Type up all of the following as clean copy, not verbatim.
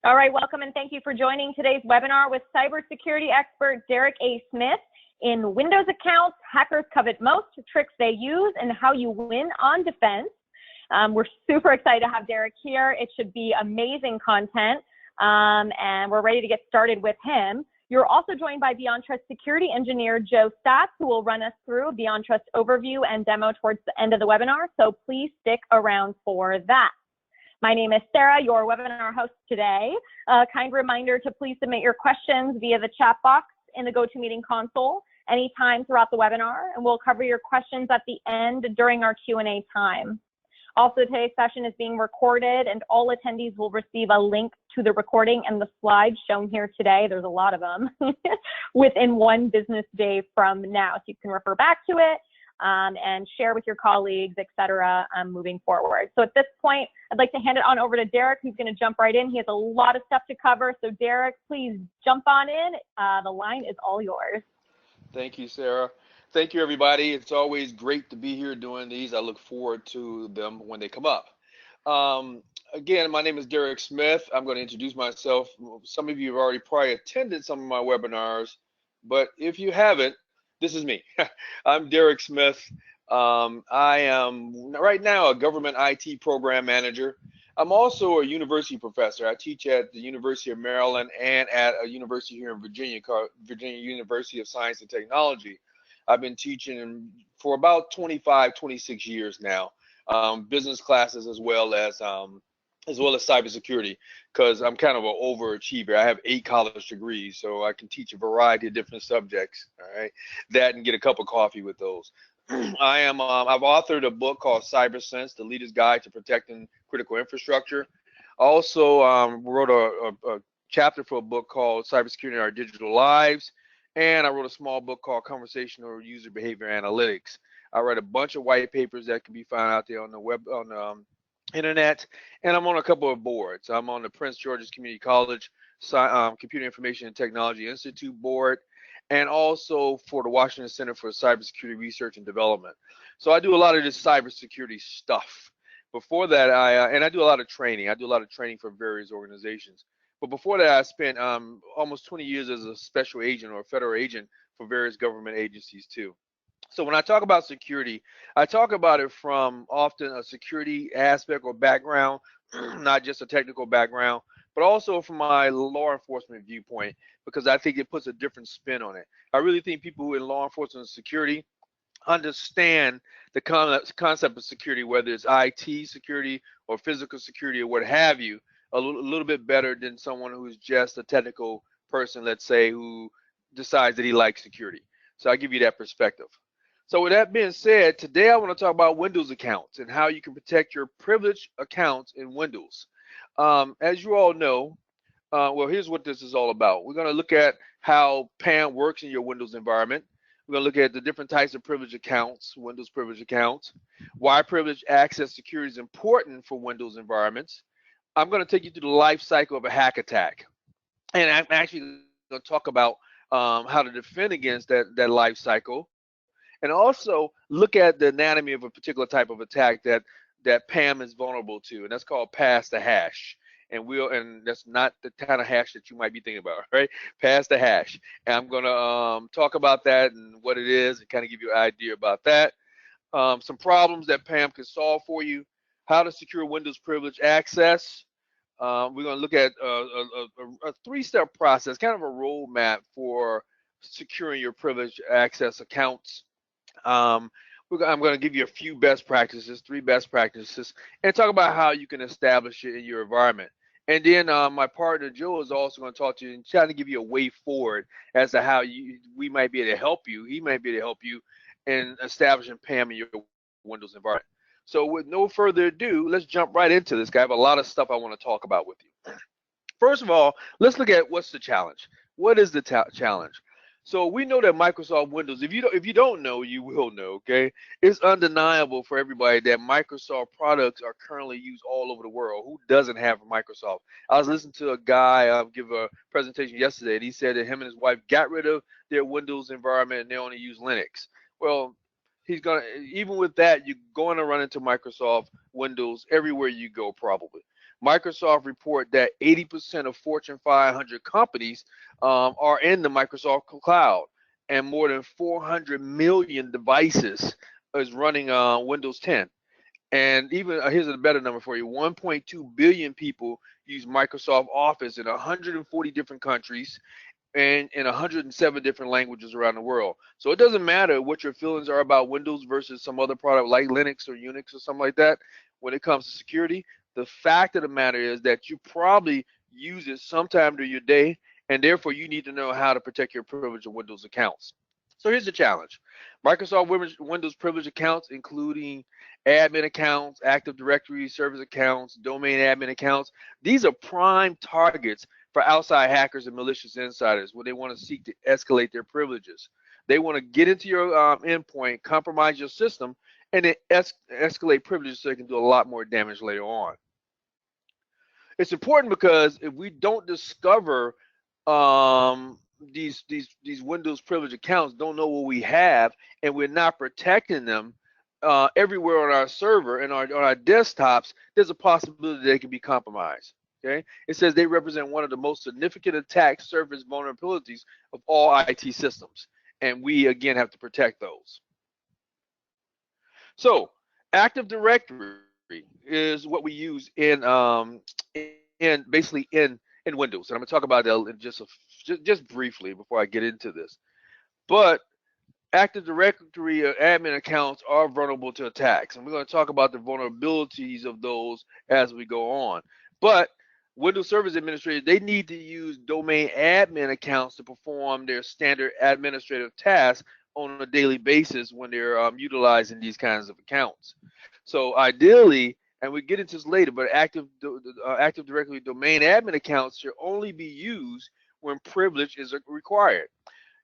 All right, welcome and thank you for joining today's webinar with cybersecurity expert Derek A. Smith in Windows accounts, hackers covet most, tricks they use, and how you win on defense. We're super excited to have Derek here. It should be amazing content, and we're ready to get started with him. You're also joined by Beyond Trust security engineer Joe Statz, who will run us through a Beyond Trust overview and demo towards the end of the webinar, so please stick around for that. My name is Sarah, your webinar host today. A kind reminder to please submit your questions via the chat box in the GoToMeeting console anytime throughout the webinar, and we'll cover your questions at the end during our Q&A time. Also, today's session is being recorded, and all attendees will receive a link to the recording and the slides shown here today. There's a lot of them within 1 business day from now, so you can refer back to it and share with your colleagues, etc., moving forward. So at this point, I'd like to hand it on over to Derek, who's going to jump right in. He has a lot of stuff to cover. So Derek, please jump on in. The line is all yours. Thank you, Sarah. Thank you, everybody. It's always great to be here doing these. I look forward to them when they come up. Again, my name is Derek Smith. I'm going to introduce myself. Some of you have already probably attended some of my webinars, but if you haven't, this is me. I'm Derek Smith. I am right now a government IT program manager. I'm also a university professor. I teach at the University of Maryland and at a university here in Virginia called Virginia University of Science and Technology. I've been teaching for about 25, 26 years now, business classes as well as cybersecurity, because I'm kind of an overachiever. I have 8 college degrees, so I can teach a variety of different subjects. All right, that and get a cup of coffee with those. I've authored a book called Cybersense: The Leader's Guide to Protecting Critical Infrastructure. I also wrote a chapter for a book called Cybersecurity in Our Digital Lives, and I wrote a small book called Conversational User Behavior Analytics. I write a bunch of white papers that can be found out there on the web, on the internet, and I'm on a couple of boards. I'm on the Prince George's Community College Computer Information and Technology Institute board, and also for the Washington Center for Cybersecurity Research and Development. So I do a lot of this cybersecurity stuff. Before that, I do a lot of training. I do a lot of training for various organizations. But before that, I spent almost 20 years as a special agent or a federal agent for various government agencies too. So when I talk about security, I talk about it from often a security aspect or background, not just a technical background, but also from my law enforcement viewpoint, because I think it puts a different spin on it. I really think people who are in law enforcement and security understand the concept of security, whether it's IT security or physical security or what have you, a little bit better than someone who's just a technical person, let's say, who decides that he likes security. So I'll give you that perspective. So with that being said, today I want to talk about Windows accounts and how you can protect your privileged accounts in Windows. As you all know, well, here's what this is all about. We're going to look at how PAM works in your Windows environment. We're going to look at the different types of privileged accounts, Windows privileged accounts, why privileged access security is important for Windows environments. I'm going to take you through the life cycle of a hack attack. And I'm actually going to talk about how to defend against that life cycle, and also look at the anatomy of a particular type of attack that PAM is vulnerable to, and that's called pass the hash. And that's not the kind of hash that you might be thinking about, right? Pass the hash. And I'm going to talk about that and what it is and kind of give you an idea about that. Some problems that PAM can solve for you, how to secure Windows privileged access. We're going to look at a 3-step process, kind of a roadmap for securing your privileged access accounts. I'm going to give you a few best practices, 3 best practices, and talk about how you can establish it in your environment. And then my partner Joe is also going to talk to you and try to give you a way forward as to how we might be able to help you. He might be able to help you in establishing PAM in your Windows environment. So with no further ado, let's jump right into this. I have a lot of stuff I want to talk about with you. First of all, let's look at what's the challenge. What is the challenge? So we know that Microsoft Windows, if you don't know, you will know, okay? It's undeniable for everybody that Microsoft products are currently used all over the world. Who doesn't have a Microsoft? I was listening to a guy give a presentation yesterday, and he said that him and his wife got rid of their Windows environment and they only use Linux. Well, even with that, you're going to run into Microsoft Windows everywhere you go probably. Microsoft report that 80% of Fortune 500 companies are in the Microsoft cloud, and more than 400 million devices is running Windows 10. And even here's a better number for you: 1.2 billion people use Microsoft Office in 140 different countries and in 107 different languages around the world. So it doesn't matter what your feelings are about Windows versus some other product like Linux or Unix or something like that. When it comes to security, the fact of the matter is that you probably use it sometime during your day, and therefore you need to know how to protect your privilege of Windows accounts. So here's the challenge. Microsoft Windows privilege accounts, including admin accounts, Active Directory service accounts, domain admin accounts, these are prime targets for outside hackers and malicious insiders when they want to seek to escalate their privileges. They want to get into your endpoint, compromise your system, and then escalate privileges so they can do a lot more damage later on. It's important because if we don't discover these Windows privilege accounts, don't know what we have, and we're not protecting them everywhere on our server and on our desktops, there's a possibility they can be compromised. Okay, it says they represent one of the most significant attack surface vulnerabilities of all IT systems, and we again have to protect those. So, Active Directory is what we use in basically in Windows, and I'm going to talk about that in just briefly before I get into this. But Active Directory admin accounts are vulnerable to attacks, and we're going to talk about the vulnerabilities of those as we go on. But Windows Service Administrators, they need to use domain admin accounts to perform their standard administrative tasks on a daily basis when they're utilizing these kinds of accounts. So ideally, and we get into this later, but Active Directory domain admin accounts should only be used when privilege is required.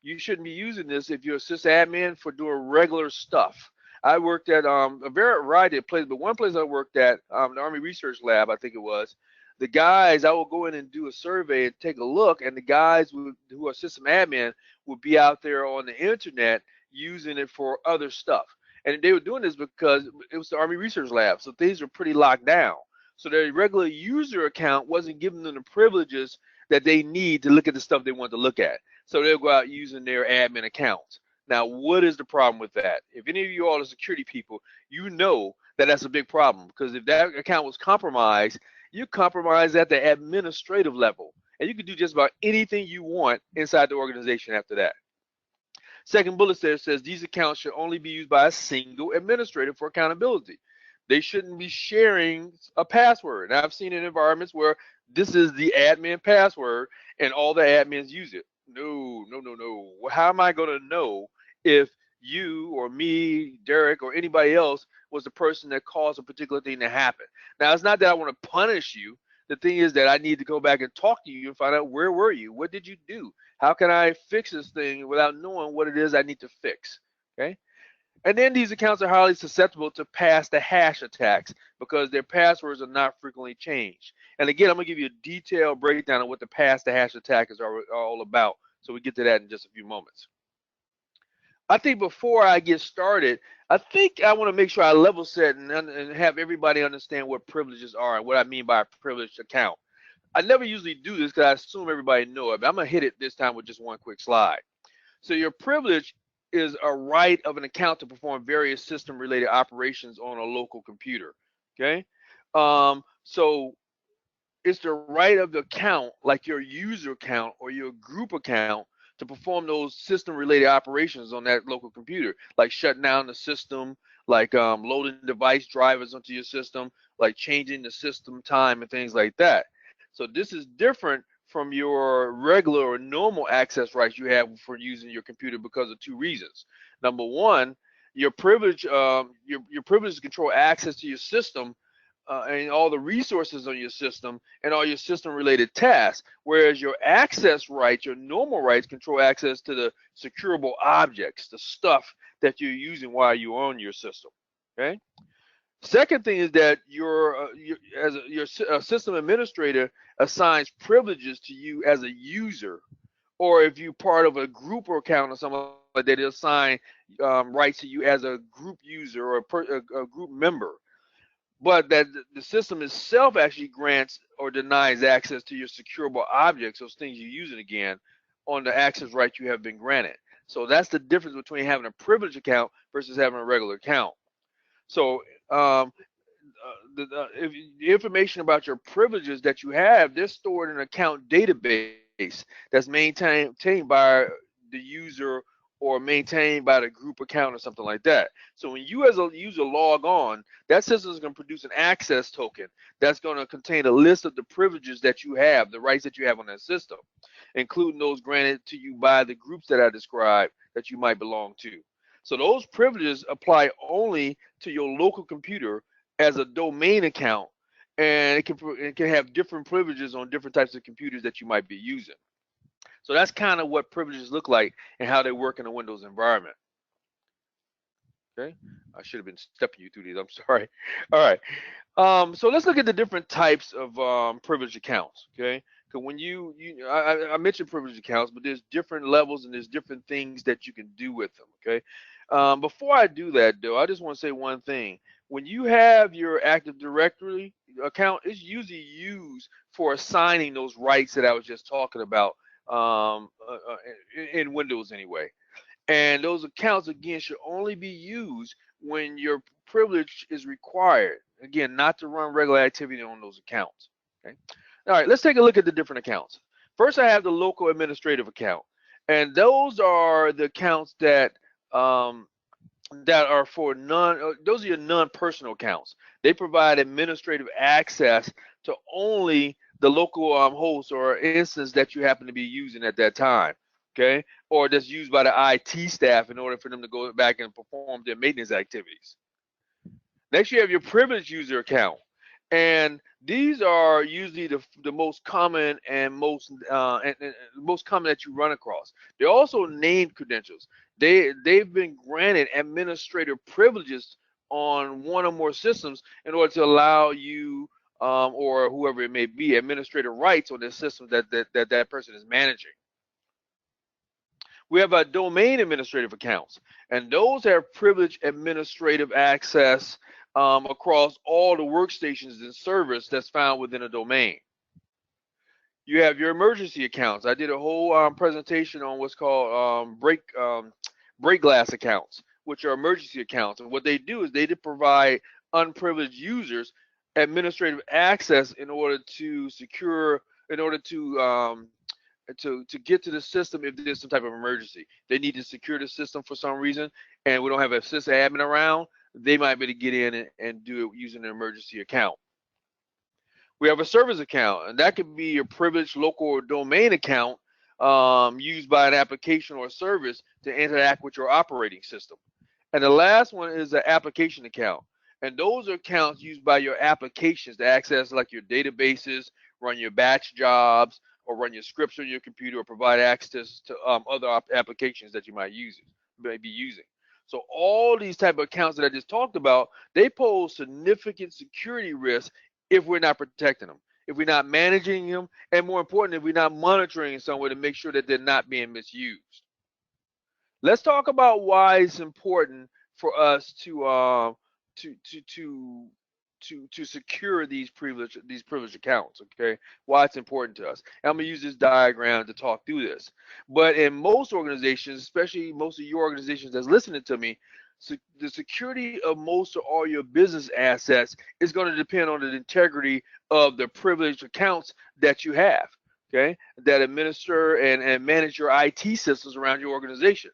You shouldn't be using this if you're a sysadmin for doing regular stuff. I worked at a variety of places, but one place I worked at, the Army Research Lab, I think it was, the guys, I will go in and do a survey and take a look, and the guys who are system admin would be out there on the internet using it for other stuff. And they were doing this because it was the Army Research Lab, so things were pretty locked down. So their regular user account wasn't giving them the privileges that they need to look at the stuff they want to look at. So they'll go out using their admin accounts. Now, what is the problem with that? If any of you all are security people, you know that that's a big problem, because if that account was compromised, you compromise at the administrative level, and you can do just about anything you want inside the organization after that. Second bullet there says these accounts should only be used by a single administrator for accountability. They shouldn't be sharing a password. Now, I've seen in environments where this is the admin password and all the admins use it. No, no, no, no. How am I going to know if you or me, Derek, or anybody else was the person that caused a particular thing to happen? Now, it's not that I want to punish you. The thing is that I need to go back and talk to you and find out, where were you? What did you do? How can I fix this thing without knowing what it is I need to fix? Okay. And then these accounts are highly susceptible to pass the hash attacks because their passwords are not frequently changed. And again, I'm going to give you a detailed breakdown of what the pass the hash attack is all about. So we get to that in just a few moments. I think before I get started, I think I want to make sure I level set and have everybody understand what privileges are and what I mean by a privileged account. I never usually do this because I assume everybody know it, but I'm going to hit it this time with just one quick slide. So your privilege is a right of an account to perform various system-related operations on a local computer. Okay, so it's the right of the account, like your user account or your group account, to perform those system-related operations on that local computer, like shutting down the system, like loading device drivers onto your system, like changing the system time and things like that. So this is different from your regular or normal access rights you have for using your computer because of two reasons. Number one, your privilege, your privilege to control access to your system and all the resources on your system and all your system-related tasks, whereas your access rights, your normal rights, control access to the securable objects, the stuff that you're using while you're on your system. Okay. Second thing is that your system administrator assigns privileges to you as a user, or if you're part of a group or account or something like that, they assign rights to you as a group user or a group member. but that the system itself actually grants or denies access to your securable objects, those things you're using again, on the access right you have been granted. So that's the difference between having a privileged account versus having a regular account. So if the information about your privileges that you have, they're stored in an account database that's maintained by the user or maintained by the group account or something like that. So when you as a user log on, that system is going to produce an access token that's going to contain a list of the privileges that you have, the rights that you have on that system, including those granted to you by the groups that I described that you might belong to. So those privileges apply only to your local computer as a domain account, and it can have different privileges on different types of computers that you might be using. So that's kind of what privileges look like and how they work in a Windows environment. Okay, I should have been stepping you through these. I'm sorry. All right. So let's look at the different types of privileged accounts. Okay, because when I mentioned privileged accounts, but there's different levels and there's different things that you can do with them. Okay. Before I do that, though, I just want to say one thing. When you have your Active Directory account, it's usually used for assigning those rights that I was just talking about in Windows anyway. And those accounts, again, should only be used when your privilege is required. Again, not to run regular activity on those accounts. Okay. All right, let's take a look at the different accounts. First, I have the local administrative account. And those are the accounts that are for those are your non-personal accounts. They provide administrative access to only the local host or instance that you happen to be using at that time, okay? Or that's used by the IT staff in order for them to go back and perform their maintenance activities. Next, you have your privileged user account. And these are usually the most common and most common that you run across. They're also named credentials. They've been granted administrative privileges on one or more systems in order to allow you or whoever it may be administrative rights on the system that person is managing. We have our domain administrative accounts, and those have privileged administrative access across all the workstations and servers that's found within a domain. You have your emergency accounts. I did a whole presentation on what's called break glass accounts, which are emergency accounts. And what they do is they provide unprivileged users administrative access in order to secure, in order to get to the system if there's some type of emergency. They need to secure the system for some reason, and we don't have a sysadmin around. They might be able to get in and do it using an emergency account. We have a service account, and that could be your privileged local or domain account used by an application or service to interact with your operating system. And the last one is an application account. And those are accounts used by your applications to access like your databases, run your batch jobs, or run your scripts on your computer, or provide access to other applications that you might be using. So all these type of accounts that I just talked about, they pose significant security risks if we're not protecting them, if we're not managing them, and more importantly, if we're not monitoring in some way to make sure that they're not being misused. Let's talk about why it's important for us to secure these privileged accounts. Okay, why it's important to us. And I'm gonna use this diagram to talk through this. But in most organizations, especially most of your organizations that's listening to me, the security of most or all your business assets is going to depend on the integrity of the privileged accounts that you have. Okay, that administer and manage your IT systems around your organization.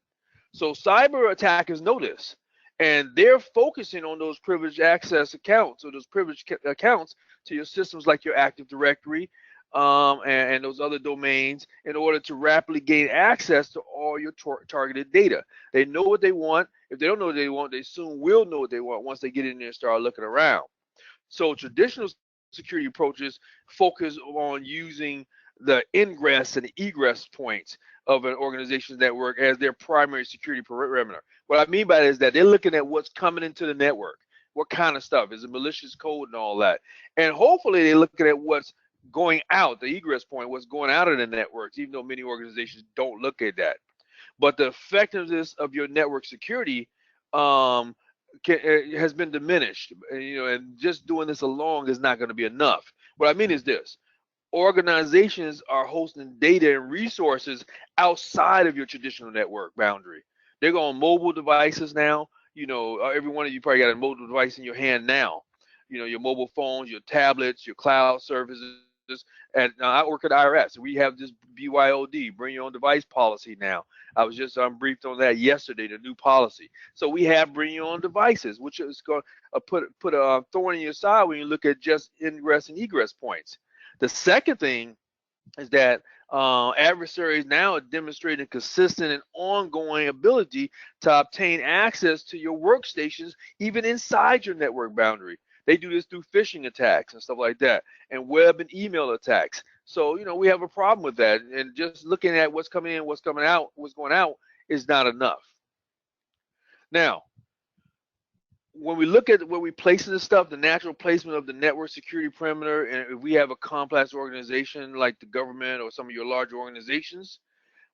So cyber attackers know this, and they're focusing on those privileged access accounts or those privileged accounts to your systems like your Active Directory and those other domains in order to rapidly gain access to all your targeted data. They know what they want. If they don't know what they want, they soon will know what they want once they get in there and start looking around. So traditional security approaches focus on using the ingress and egress points of an organization's network as their primary security perimeter. What I mean by that is that they're looking at what's coming into the network, what kind of stuff, is it malicious code and all that. And hopefully they're looking at what's going out, the egress point, what's going out of the networks, even though many organizations don't look at that. But the effectiveness of your network security has been diminished. And just doing this alone is not going to be enough. What I mean is this: organizations are hosting data and resources outside of your traditional network boundary. They're going mobile devices now. Every one of you probably got a mobile device in your hand now. Your mobile phones, your tablets, your cloud services. And I work at IRS. We have this BYOD, bring your own device policy now. I was just briefed on that yesterday, the new policy. So we have bring your own devices, which is going to put a thorn in your side when you look at just ingress and egress points. The second thing is that adversaries now are demonstrating consistent and ongoing ability to obtain access to your workstations, even inside your network boundary. They do this through phishing attacks and stuff like that, and web and email attacks. So, we have a problem with that. And just looking at what's coming in, what's coming out, what's going out is not enough. Now, when we look at where we place this stuff, the natural placement of the network security perimeter, and if we have a complex organization like the government or some of your large organizations,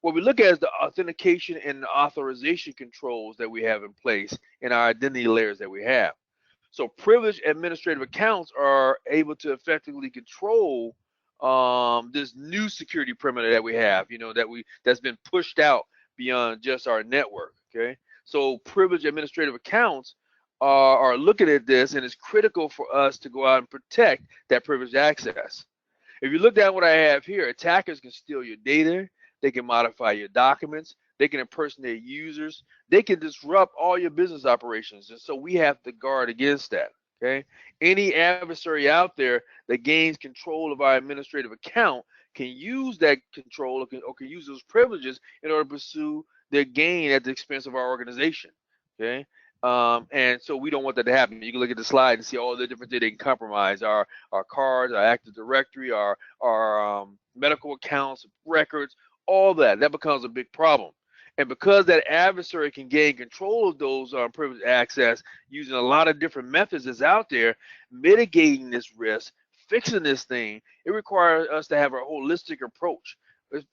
what we look at is the authentication and the authorization controls that we have in place in our identity layers that we have. So privileged administrative accounts are able to effectively control this new security perimeter that we have, that's been pushed out beyond just our network. Okay, so privileged administrative accounts are looking at this, and it's critical for us to go out and protect that privileged access. If you look at what I have here, attackers can steal your data, they can modify your documents, they can impersonate users, they can disrupt all your business operations, and so we have to guard against that. Okay, any adversary out there that gains control of our administrative account can use that control or can use those privileges in order to pursue their gain at the expense of our organization. Okay, and so we don't want that to happen. You can look at the slide and see all the different things they can compromise: our cards, our Active Directory, our medical accounts, records, all that. That becomes a big problem. And because that adversary can gain control of those privileged access using a lot of different methods that's out there, mitigating this risk, fixing this thing, it requires us to have a holistic approach. It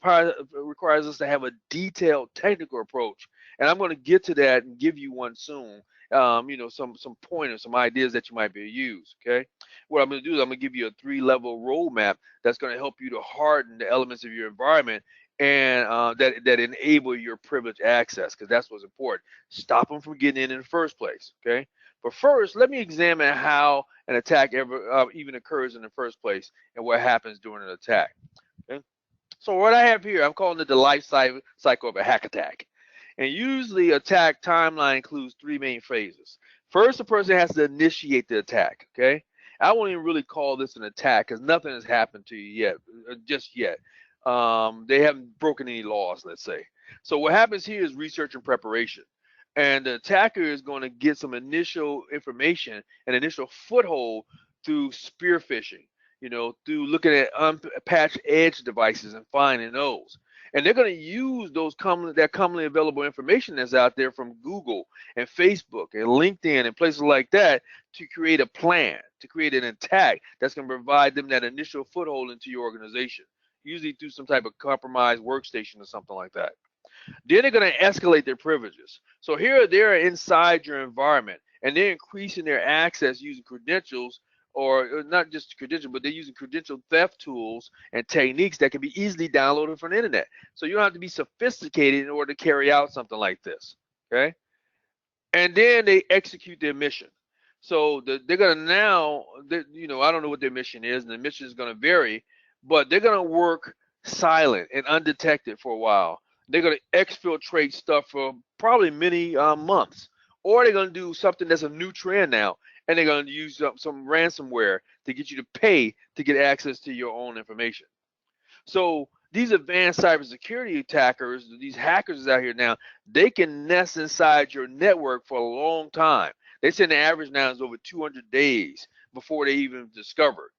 requires us to have a detailed technical approach. And I'm going to get to that and give you one soon. Some pointers, some ideas that you might be able to use. Okay, what I'm going to do is I'm going to give you a 3-level roadmap that's going to help you to harden the elements of your environment and that enable your privileged access, because that's what's important. Stop them from getting in the first place. Okay, but first, let me examine how an attack ever even occurs in the first place and what happens during an attack. Okay, so what I have here, I'm calling it the life cycle of a hack attack. And usually attack timeline includes 3 main phases. First, the person has to initiate the attack. Okay, I won't even really call this an attack because nothing has happened to you yet, just yet. They haven't broken any laws, let's say. So what happens here is research and preparation. And the attacker is going to get some initial information, an initial foothold through spear phishing, through looking at unpatched edge devices and finding those. And they're going to use that commonly available information that's out there from Google and Facebook and LinkedIn and places like that to create a plan, to create an attack that's going to provide them that initial foothold into your organization, usually through some type of compromised workstation or something like that. Then they're going to escalate their privileges. So here they're inside your environment, and they're increasing their access using credentials, or not just credentials, but they're using credential theft tools and techniques that can be easily downloaded from the internet. So you don't have to be sophisticated in order to carry out something like this. Okay? And then they execute their mission. So they're going to now, I don't know what their mission is, and the mission is going to vary, but they're going to work silent and undetected for a while. They're going to exfiltrate stuff for probably many months. Or they're going to do something that's a new trend now, and they're going to use some ransomware to get you to pay to get access to your own information. So these advanced cybersecurity attackers, these hackers out here now, they can nest inside your network for a long time. They say the average now is over 200 days before they even discovered.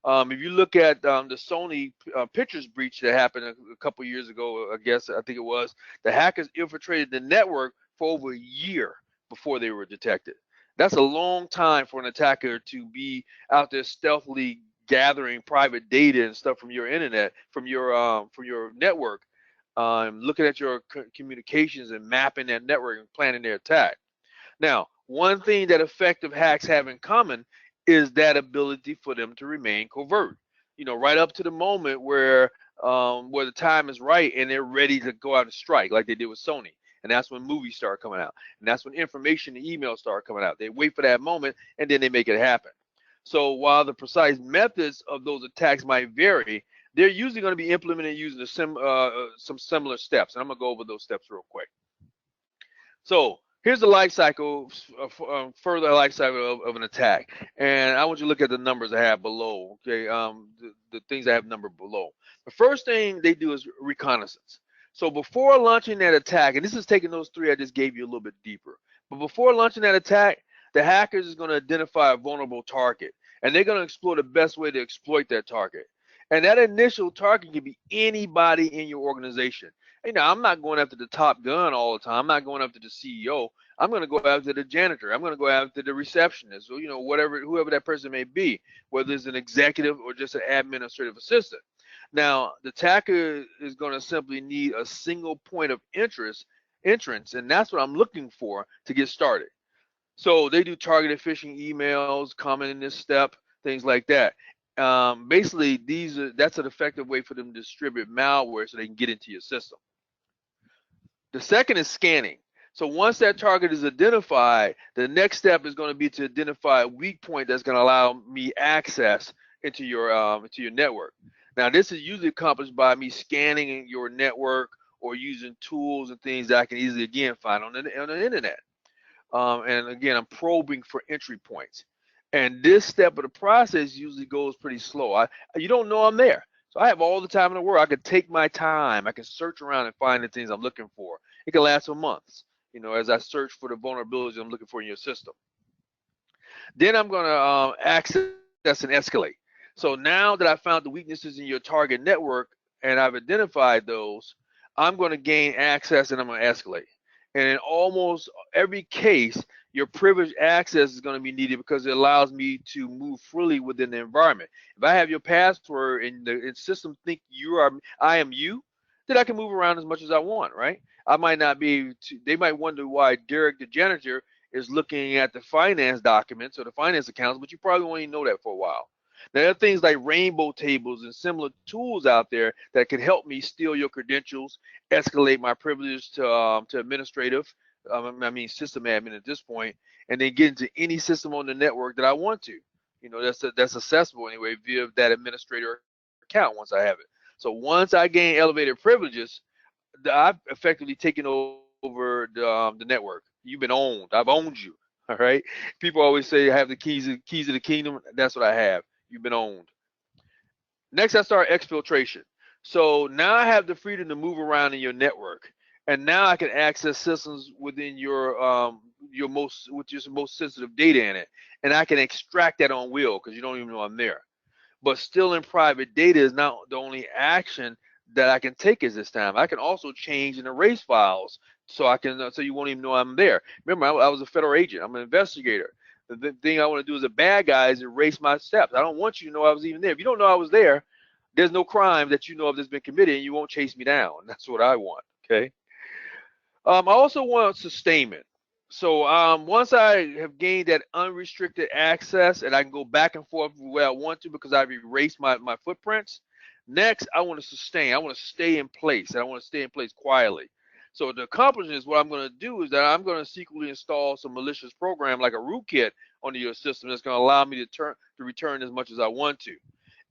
If you look at the Sony pictures breach that happened a couple years ago, I think it was, the hackers infiltrated the network for over a year before they were detected. That's a long time for an attacker to be out there stealthily gathering private data and stuff from your internet, from your network, looking at your communications and mapping that network and planning their attack. Now, one thing that effective hacks have in common is that ability for them to remain covert. Right up to the moment where the time is right and they're ready to go out and strike, like they did with Sony. And that's when movies start coming out, and that's when information and emails start coming out. They wait for that moment and then they make it happen. So while the precise methods of those attacks might vary, they're usually going to be implemented using some similar steps. And I'm going to go over those steps real quick. So here's the life cycle, further life cycle of an attack. And I want you to look at the numbers I have below, okay? The things I have numbered below. The first thing they do is reconnaissance. So before launching that attack, and this is taking those three I just gave you a little bit deeper, but before launching that attack, the hackers is going to identify a vulnerable target, and they're going to explore the best way to exploit that target. And that initial target can be anybody in your organization. I'm not going after the top gun all the time. I'm not going after the CEO. I'm going to go after the janitor. I'm going to go after the receptionist, or whoever that person may be, whether it's an executive or just an administrative assistant. Now, the attacker is going to simply need a single point of entrance, and that's what I'm looking for to get started. So they do targeted phishing emails, comment in this step, things like that. Basically, that's an effective way for them to distribute malware so they can get into your system. The second is scanning. So once that target is identified, the next step is going to be to identify a weak point that's going to allow me access into your network. Now, this is usually accomplished by me scanning your network or using tools and things that I can easily, again, find on the internet. And again, I'm probing for entry points. And this step of the process usually goes pretty slow. You don't know I'm there. So I have all the time in the world. I can take my time. I can search around and find the things I'm looking for. It can last for months, as I search for the vulnerabilities I'm looking for in your system. Then I'm going to access and escalate. So now that I found the weaknesses in your target network and I've identified those, I'm going to gain access and I'm going to escalate. And in almost every case, your privileged access is going to be needed because it allows me to move freely within the environment. If I have your password and the system think I am you, then I can move around as much as I want, right? I might not be they might wonder why Derek the janitor is looking at the finance documents or the finance accounts, but you probably won't even know that for a while. Now, there are things like rainbow tables and similar tools out there that can help me steal your credentials, escalate my privilege to administrative, system admin at this point, and then get into any system on the network that I want to. That's accessible anyway via that administrator account once I have it. So once I gain elevated privileges, I've effectively taken over the network. You've been owned. I've owned you. All right. People always say I have the keys of the kingdom. That's what I have. You've been owned. Next, I start exfiltration. So now I have the freedom to move around in your network, and now I can access systems within your most sensitive data in it, and I can extract that on will because you don't even know I'm there. But still in private data is not the only action that I can take at this time. I can also change and erase files so you won't even know I'm there. Remember, I was a federal agent. I'm an investigator. The thing I want to do as a bad guy is erase my steps. I don't want you to know I was even there. If you don't know I was there, there's no crime that you know of that's been committed, and you won't chase me down. That's what I want. Okay. I also want sustainment. So once I have gained that unrestricted access and I can go back and forth where I want to because I've erased my footprints, next I want to sustain. I want to stay in place, and I want to stay in place quietly. So to accomplish this, what I'm going to do is that I'm going to secretly install some malicious program like a rootkit onto your system that's going to allow me to return as much as I want to.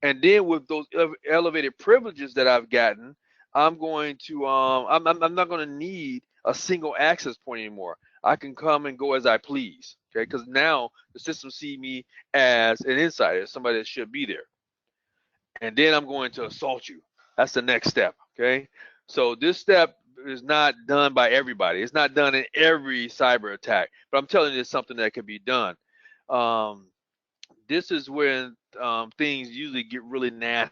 And then with those elevated privileges that I've gotten, I'm going to I'm not going to need a single access point anymore. I can come and go as I please, okay? Because now the system sees me as an insider, somebody that should be there. And then I'm going to assault you. That's the next step, okay? So this step is not done by everybody. It's not done in every cyber attack, but I'm telling you it's something that can be done. This is when things usually get really nasty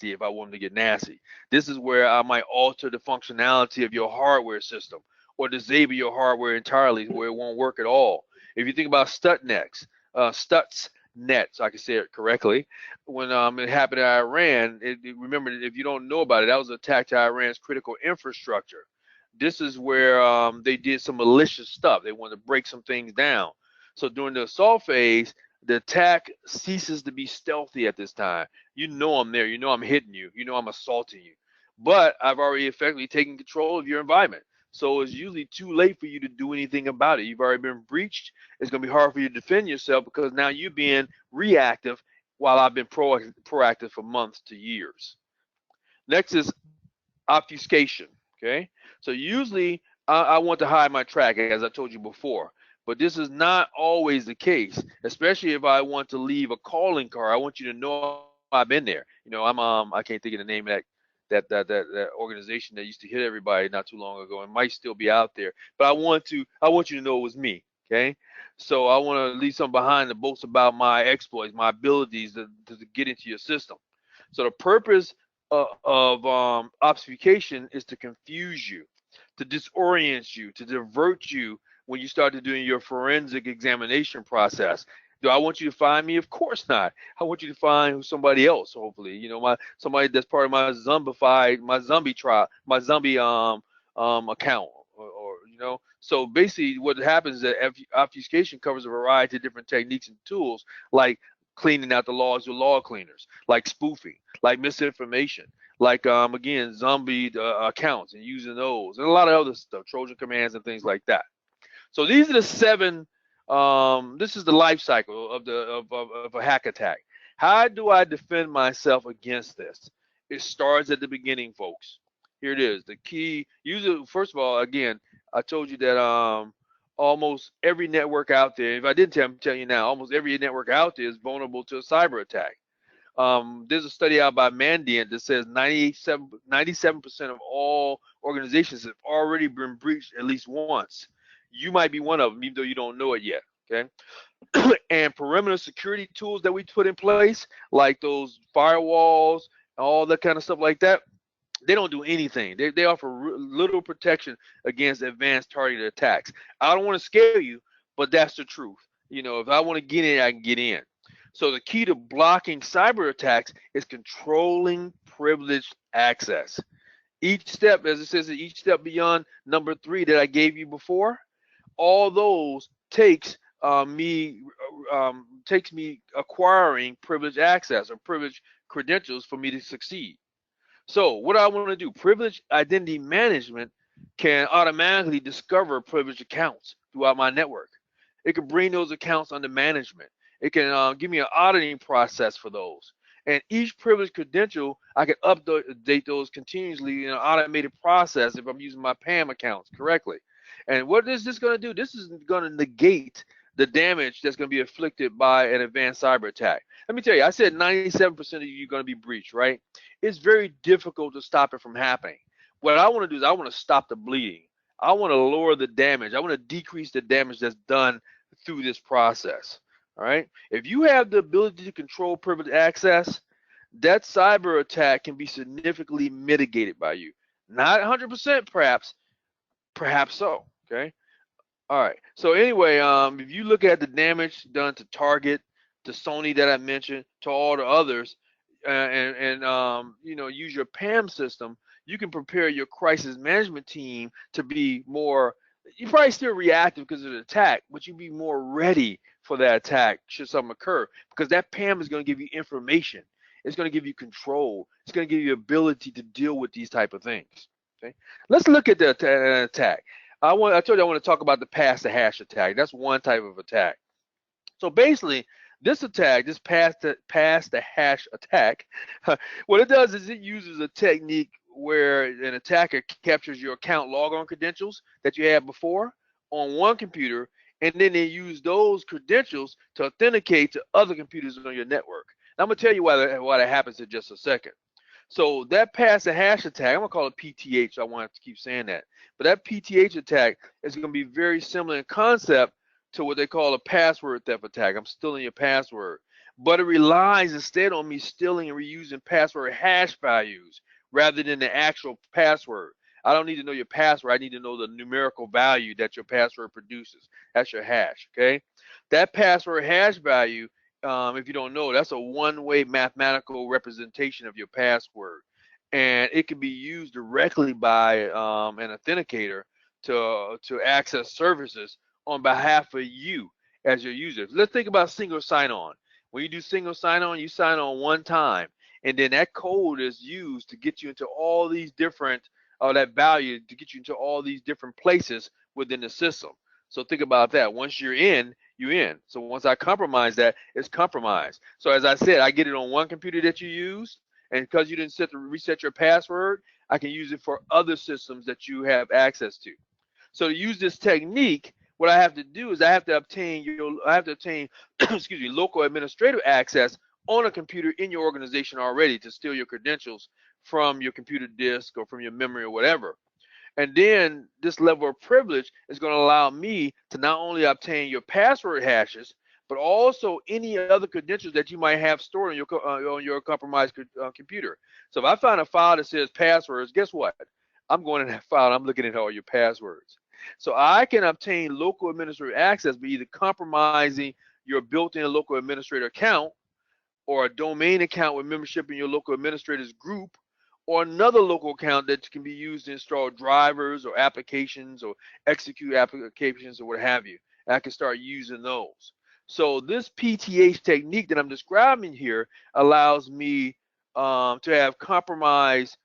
if I want them to get nasty. This is where I might alter the functionality of your hardware system or disable your hardware entirely where it won't work at all. If you think about Stuxnet, so I can say it correctly, when it happened in Iran, remember, if you don't know about it, that was an attack to Iran's critical infrastructure. This is where they did some malicious stuff. They wanted to break some things down. So during the assault phase, the attack ceases to be stealthy at this time. You know I'm there. You know I'm hitting you. You know I'm assaulting you. But I've already effectively taken control of your environment. So it's usually too late for you to do anything about it. You've already been breached. It's going to be hard for you to defend yourself because now you're being reactive while I've been proactive for months to years. Next is obfuscation. Okay, so usually I want to hide my track, as I told you before, but this is not always the case. Especially if I want to leave a calling card, I want you to know I've been there. I'm I can't think of the name of that organization that used to hit everybody not too long ago. It might still be out there, but I want you to know it was me. Okay, so I want to leave something behind that boasts about my exploits, my abilities to get into your system. So the purpose of obfuscation is to confuse you, to disorient you, to divert you when you start to doing your forensic examination process. Do I want you to find me? Of course not. I want you to find somebody else, hopefully. Somebody that's part of my zombie trial, my zombie account, or. So basically, what happens is that obfuscation covers a variety of different techniques and tools, like cleaning out the logs with log cleaners, like spoofing, like misinformation, like again zombie accounts and using those, and a lot of other stuff, Trojan commands and things like that. So these are the seven. This is the life cycle of a hack attack. How do I defend myself against this? It starts at the beginning, folks. Here it is. The key. Usually, first of all, again, I told you that almost every network out there. If I didn't tell, I'm telling you now. Almost every network out there is vulnerable to a cyber attack. There's a study out by Mandiant that says 97% of all organizations have already been breached at least once. You might be one of them, even though you don't know it yet. Okay. And perimeter security tools that we put in place, like those firewalls, all that kind of stuff like that, they don't do anything. They offer little protection against advanced targeted attacks. I don't want to scare you, but that's the truth. If I want to get in, I can get in. So the key to blocking cyber attacks is controlling privileged access. Each step, as it says, each step beyond number 3 that I gave you before, all those takes me acquiring privileged access or privileged credentials for me to succeed. So what I want to do, privileged identity management can automatically discover privileged accounts throughout my network. It can bring those accounts under management. It can give me an auditing process for those. And each privileged credential, I can update those continuously in an automated process if I'm using my PAM accounts correctly. And what is this going to do? This is going to negate the damage that's going to be inflicted by an advanced cyber attack. Let me tell you, I said 97% of you are going to be breached, right? It's very difficult to stop it from happening. What I want to do is I want to stop the bleeding. I want to lower the damage. I want to decrease the damage that's done through this process. All right. If you have the ability to control privileged access, that cyber attack can be significantly mitigated by you. Not 100%, perhaps so. Okay. All right. So anyway, if you look at the damage done to Target, to Sony that I mentioned, to all the others, and use your PAM system, you can prepare your crisis management team to be more. You're probably still reactive because of the attack, but you'll be more ready for that attack should something occur, because that PAM is going to give you information. It's going to give you control. It's going to give you ability to deal with these type of things. Okay. Let's look at the attack. I told you I want to talk about the pass the hash attack. That's one type of attack. So basically, this attack, this pass the hash attack, what it does is it uses a technique where an attacker captures your account logon credentials that you had before on one computer, and then they use those credentials to authenticate to other computers on your network. Now, I'm going to tell you why that happens in just a second. So that pass the hash attack, I'm going to call it PTH. I want to keep saying that. But that PTH attack is going to be very similar in concept to what they call a password theft attack. I'm stealing your password. But it relies instead on me stealing and reusing password hash values rather than the actual password. I don't need to know your password. I need to know the numerical value that your password produces. That's your hash, okay? That password hash value, if you don't know, that's a one-way mathematical representation of your password. And it can be used directly by an authenticator to access services on behalf of you. as your user. Let's think about single sign-on. When you do single sign-on, you sign on one time, and then that code is used to get you into all these different, or that value to get you into all these different places within the system. So think about that. Once you're in, you're in. So once I compromise that, it's compromised. So as I said, I get it on one computer that you use, and because you didn't reset your password, I can use it for other systems that you have access to. So to use this technique, what I have to do is I have to obtain excuse me, local administrative access on a computer in your organization already to steal your credentials from your computer disk or from your memory or whatever. And then this level of privilege is going to allow me to not only obtain your password hashes, but also any other credentials that you might have stored on your compromised computer. So if I find a file that says passwords, guess what? I'm going in that file and I'm looking at all your passwords. So I can obtain local administrator access by either compromising your built-in local administrator account, or a domain account with membership in your local administrators group, or another local account that can be used to install drivers or applications or execute applications or what have you. And I can start using those. So this PTH technique that I'm describing here allows me to have compromised,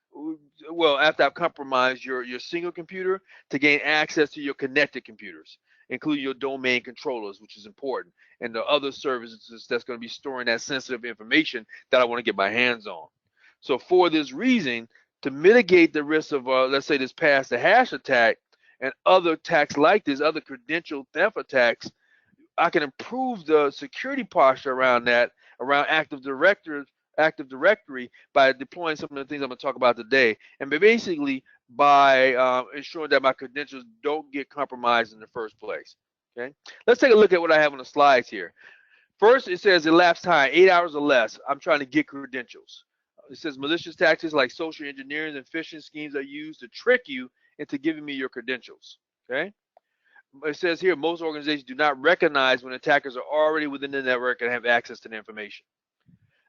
well, after I've compromised your single computer, to gain access to your connected computers, including your domain controllers, which is important, and the other services that's going to be storing that sensitive information that I want to get my hands on. So for this reason, to mitigate the risk of, let's say, this pass the hash attack and other attacks like this, other credential theft attacks, I can improve the security posture around that, around Active Directory, by deploying some of the things I'm going to talk about today, and basically by ensuring that my credentials don't get compromised in the first place. Okay, let's take a look at what I have on the slides here. First, it says elapsed time, 8 hours or less. I'm trying to get credentials. It says malicious tactics like social engineering and phishing schemes are used to trick you into giving me your credentials. Okay. It says here most organizations do not recognize when attackers are already within the network and have access to the information.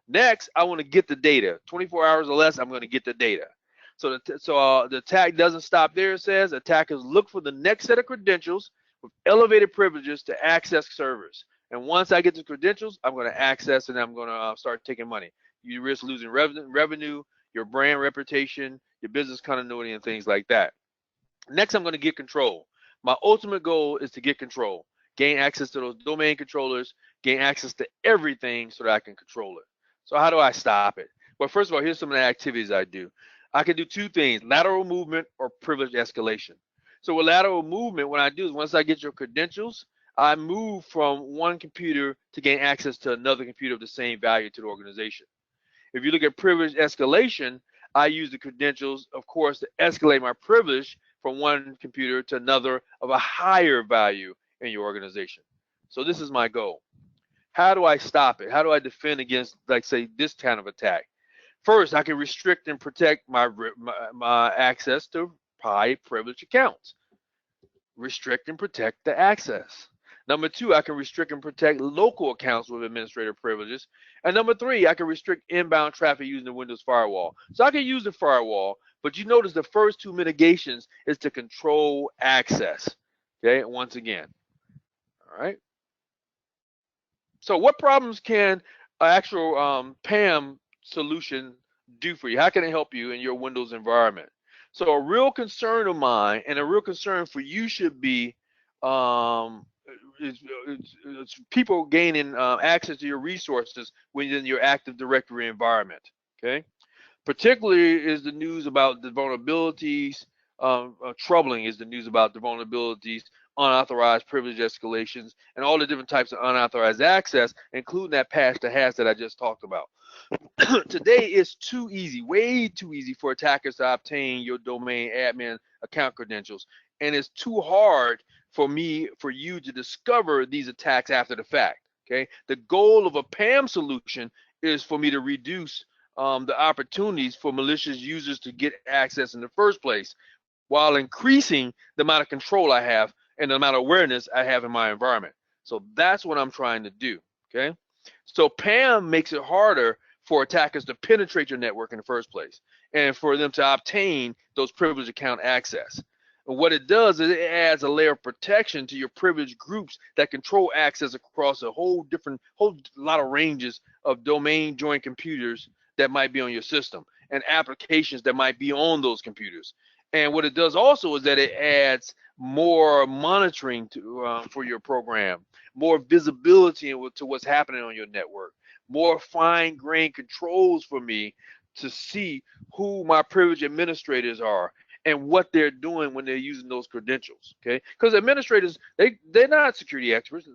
Next, I want to get the data. 24 hours or less, I'm going to get the data. So the attack doesn't stop there. It says attackers look for the next set of credentials with elevated privileges to access servers. And once I get the credentials, I'm going to access and I'm going to start taking money. You risk losing revenue, your brand reputation, your business continuity, and things like that. Next, I'm going to get control. My ultimate goal is to get control, gain access to those domain controllers, gain access to everything so that I can control it. So how do I stop it? Well, first of all, here's some of the activities I do. I can do two things, lateral movement or privilege escalation. So with lateral movement, what I do is once I get your credentials, I move from one computer to gain access to another computer of the same value to the organization. If you look at privilege escalation, I use the credentials, of course, to escalate my privilege from one computer to another of a higher value in your organization. So this is my goal. How do I stop it? How do I defend against, like, say, this kind of attack? First, I can restrict and protect my access to high privilege accounts. Restrict and protect the access. Number two, I can restrict and protect local accounts with administrative privileges. And number three, I can restrict inbound traffic using the Windows firewall. So I can use the firewall, but you notice the first two mitigations is to control access. Okay, once again. All right. So what problems can an actual PAM solution do for you? How can it help you in your Windows environment? So a real concern of mine and a real concern for you should be it's people gaining access to your resources within your Active Directory environment. Okay, particularly is the news about the vulnerabilities. Troubling is the news about the vulnerabilities, unauthorized privilege escalations, and all the different types of unauthorized access, including that pass to hash that I just talked about. Today is too easy, way too easy for attackers to obtain your domain admin account credentials, and it's too hard for you to discover these attacks after the fact. Okay, the goal of a PAM solution is for me to reduce the opportunities for malicious users to get access in the first place, while increasing the amount of control I have and the amount of awareness I have in my environment. So that's what I'm trying to do. Okay, so PAM makes it harder for attackers to penetrate your network in the first place and for them to obtain those privileged account access. And what it does is it adds a layer of protection to your privileged groups that control access across a whole lot of ranges of domain joint computers that might be on your system and applications that might be on those computers. And what it does also is that it adds more monitoring for your program, more visibility to what's happening on your network, more fine-grained controls for me to see who my privileged administrators are and what they're doing when they're using those credentials. Okay, because administrators, they're not security experts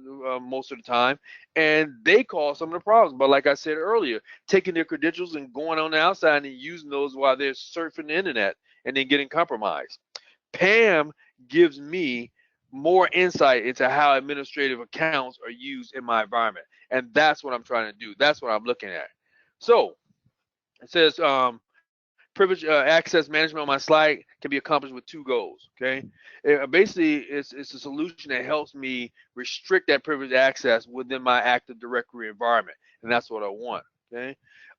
most of the time, and they cause some of the problems. But like I said earlier, taking their credentials and going on the outside and using those while they're surfing the internet and then getting compromised. Pam gives me more insight into how administrative accounts are used in my environment, and that's what I'm trying to do. That's what I'm looking at. So it says privilege access management on my slide can be accomplished with two goals. Okay, basically it's a solution that helps me restrict that privileged access within my Active Directory environment, and that's what I want. Okay,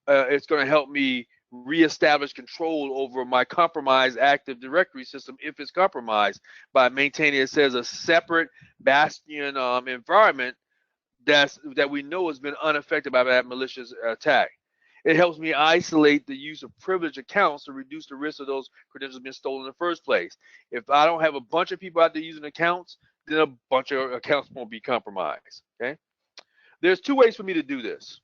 it's going to help me reestablish control over my compromised Active Directory system if it's compromised by maintaining, it says, a separate bastion environment that we know has been unaffected by that malicious attack. It helps me isolate the use of privileged accounts to reduce the risk of those credentials being stolen in the first place. If I don't have a bunch of people out there using accounts, then a bunch of accounts won't be compromised. Okay. There's two ways for me to do this.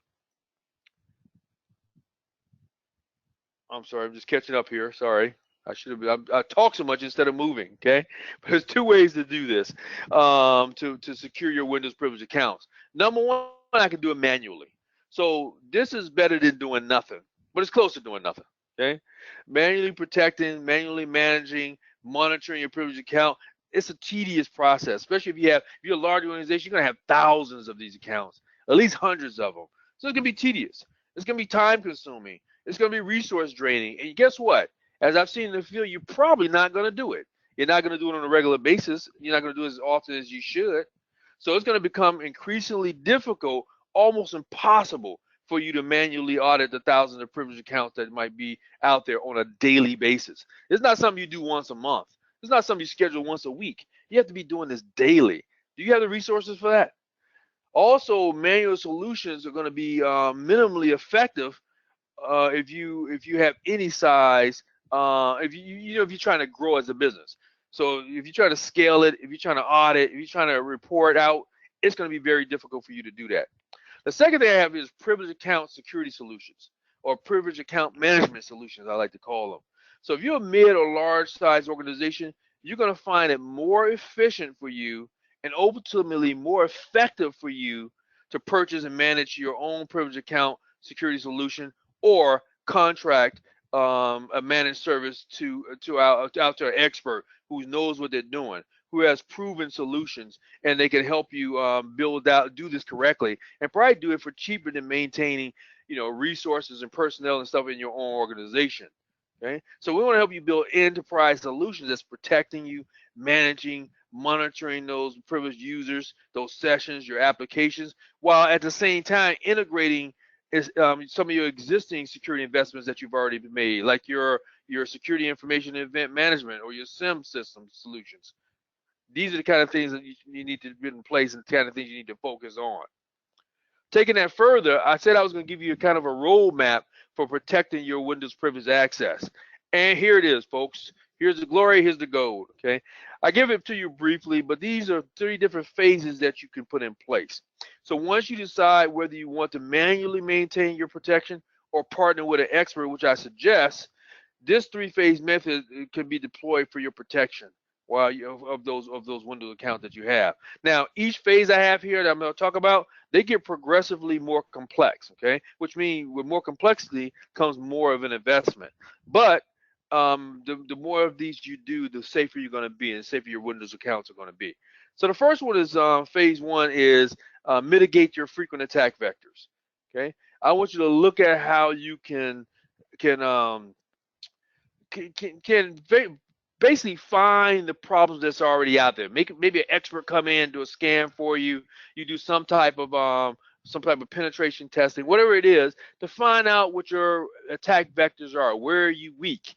I'm sorry, I'm just catching up here. Sorry. I should have. I talk so much instead of moving. Okay, but there's two ways to do this to secure your Windows privileged accounts. Number one, I can do it manually. So this is better than doing nothing, but it's close to doing nothing. Okay, manually protecting, manually managing, monitoring your privileged account. It's a tedious process, especially if you're a large organization. You're gonna have thousands of these accounts, at least hundreds of them. So it's gonna be tedious. It's gonna be time consuming. It's gonna be resource draining. And guess what? As I've seen in the field, you're probably not going to do it. You're not going to do it on a regular basis. You're not going to do it as often as you should. So it's going to become increasingly difficult, almost impossible, for you to manually audit the thousands of privileged accounts that might be out there on a daily basis. It's not something you do once a month. It's not something you schedule once a week. You have to be doing this daily. Do you have the resources for that? Also, manual solutions are going to be minimally effective if you have any size, if you're trying to grow as a business. So if you're trying to scale it, if you're trying to audit, if you're trying to report out, it's going to be very difficult for you to do that. The second thing I have is privileged account security solutions, or privileged account management solutions, I like to call them. So if you're a mid or large size organization, you're going to find it more efficient for you and ultimately more effective for you to purchase and manage your own privileged account security solution, or contract a managed service out to an expert who knows what they're doing, who has proven solutions, and they can help you do this correctly, and probably do it for cheaper than maintaining, resources and personnel and stuff in your own organization. Okay, so we want to help you build enterprise solutions that's protecting you, managing, monitoring those privileged users, those sessions, your applications, while at the same time integrating some of your existing security investments that you've already made, like your security information event management or your SIM system solutions. These are the kind of things that you need to put in place, and the kind of things you need to focus on. Taking that further, I said I was going to give you a kind of a roadmap for protecting your Windows privileged access. And here it is, folks. Here's the glory, here's the gold, okay? I give it to you briefly, but these are 3 different phases that you can put in place. So once you decide whether you want to manually maintain your protection or partner with an expert, which I suggest, this 3-phase method can be deployed for your protection while of those Windows accounts that you have. Now, each phase I have here that I'm going to talk about, they get progressively more complex, okay? Which means with more complexity comes more of an investment. But the more of these you do, the safer you're going to be, and the safer your Windows accounts are going to be. So the first one is phase 1 is mitigate your frequent attack vectors. Okay, I want you to look at how you can basically find the problems that's already out there. Maybe an expert come in, do a scan for you. You do some type of penetration testing, whatever it is, to find out what your attack vectors are. Where are you weak?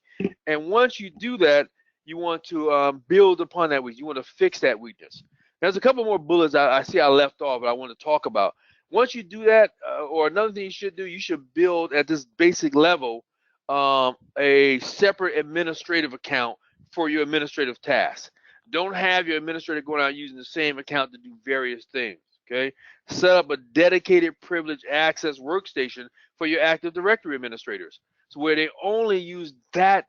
And once you do that, you want to build upon that weakness. You want to fix that weakness. There's a couple more bullets I see I left off, but I want to talk about. Once you do that, or another thing you should do, you should build at this basic level a separate administrative account for your administrative tasks. Don't have your administrator going out using the same account to do various things. Okay, set up a dedicated privileged access workstation for your Active Directory administrators, so where they only use that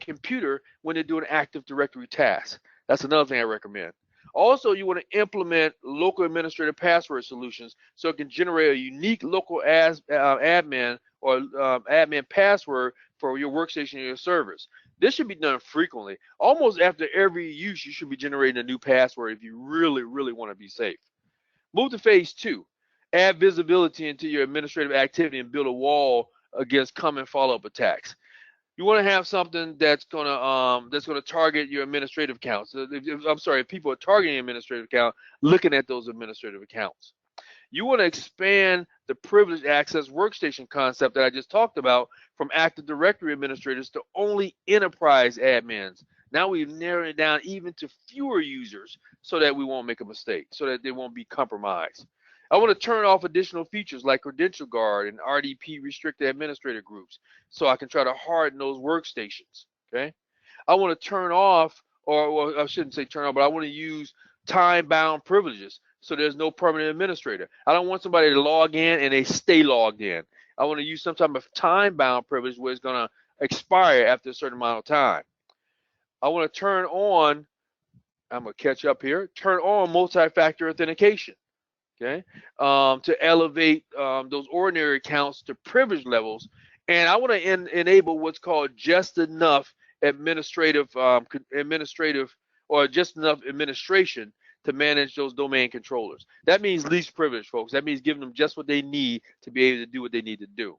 computer when they're doing Active Directory tasks. That's another thing I recommend. Also, you want to implement local administrator password solutions so it can generate a unique local admin or admin password for your workstation or your servers. This should be done frequently. Almost after every use, you should be generating a new password if you really, really want to be safe. Move to phase 2. Add visibility into your administrative activity and build a wall against common follow-up attacks. You want to have something that's gonna target your administrative accounts. If people are targeting your administrative account, looking at those administrative accounts. You want to expand the privileged access workstation concept that I just talked about from Active Directory administrators to only enterprise admins. Now we've narrowed it down even to fewer users so that we won't make a mistake, so that they won't be compromised. I want to turn off additional features like Credential Guard and RDP restricted administrator groups so I can try to harden those workstations. Okay. I want to turn off, or I shouldn't say turn off, but I want to use time-bound privileges so there's no permanent administrator. I don't want somebody to log in and they stay logged in. I want to use some type of time-bound privilege where it's going to expire after a certain amount of time. I want to turn on, I'm going to catch up here, turn on multi-factor authentication. Okay, to elevate those ordinary accounts to privilege levels, and I want to enable what's called just enough administration to manage those domain controllers. That means least privilege, folks. That means giving them just what they need to be able to do what they need to do.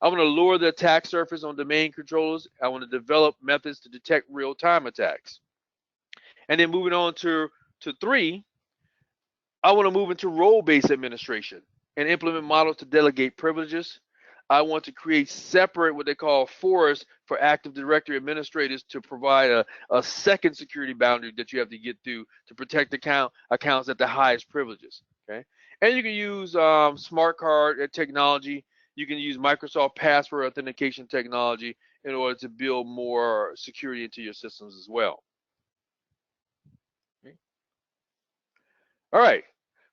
I want to lower the attack surface on domain controllers. I want to develop methods to detect real-time attacks. And then moving on to 3, I want to move into role-based administration and implement models to delegate privileges. I want to create separate what they call forests for Active Directory administrators to provide a second security boundary that you have to get through to protect accounts at the highest privileges. Okay, and you can use smart card technology. You can use Microsoft password authentication technology in order to build more security into your systems as well. Okay. All right.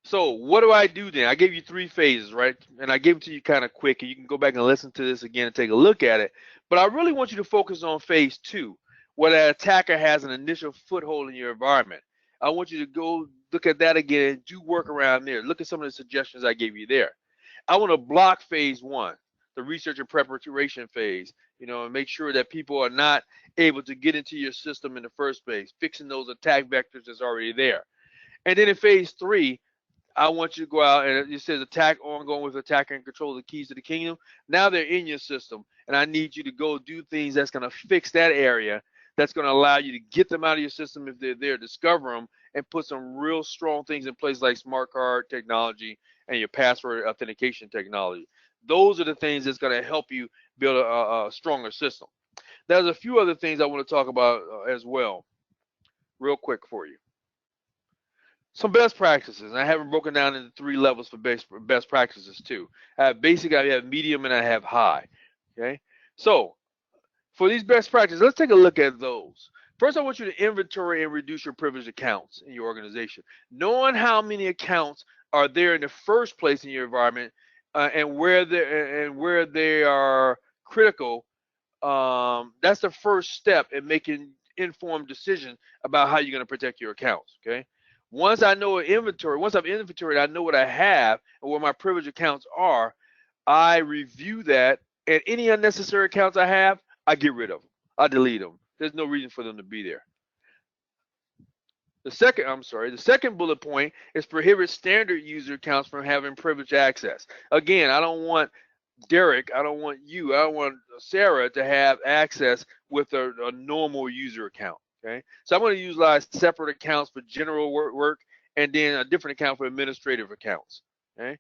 So what do I do then? I gave you 3 phases, right? And I gave it to you kind of quick, and you can go back and listen to this again and take a look at it. But I really want you to focus on phase 2, where that attacker has an initial foothold in your environment. I want you to go look at that again and do work around there. Look at some of the suggestions I gave you there. I want to block phase 1, the research and preparation phase, and make sure that people are not able to get into your system in the first place, fixing those attack vectors that's already there. And then in phase 3, I want you to go out, and it says attack ongoing with attacker and control the keys to the kingdom. Now they're in your system, and I need you to go do things that's going to fix that area, that's going to allow you to get them out of your system if they're there, discover them, and put some real strong things in place like smart card technology and your password authentication technology. Those are the things that's going to help you build a stronger system. There's a few other things I want to talk about as well, real quick for you. Some best practices, and I have them broken down into 3 levels for best practices too. I have basic, I have medium, and I have high. Okay, so for these best practices, let's take a look at those. First, I want you to inventory and reduce your privileged accounts in your organization. Knowing how many accounts are there in the first place in your environment and where they are critical, that's the first step in making informed decisions about how you're going to protect your accounts. Okay. Once I've inventoried, I know what I have and where my privileged accounts are. I review that, and any unnecessary accounts I have, I get rid of them. I delete them. There's no reason for them to be there. The second bullet point is prohibit standard user accounts from having privileged access. Again, I don't want Derek, I don't want you, I don't want Sarah to have access with a normal user account. Okay, so I'm going to utilize separate accounts for general work and then a different account for administrative accounts. Okay,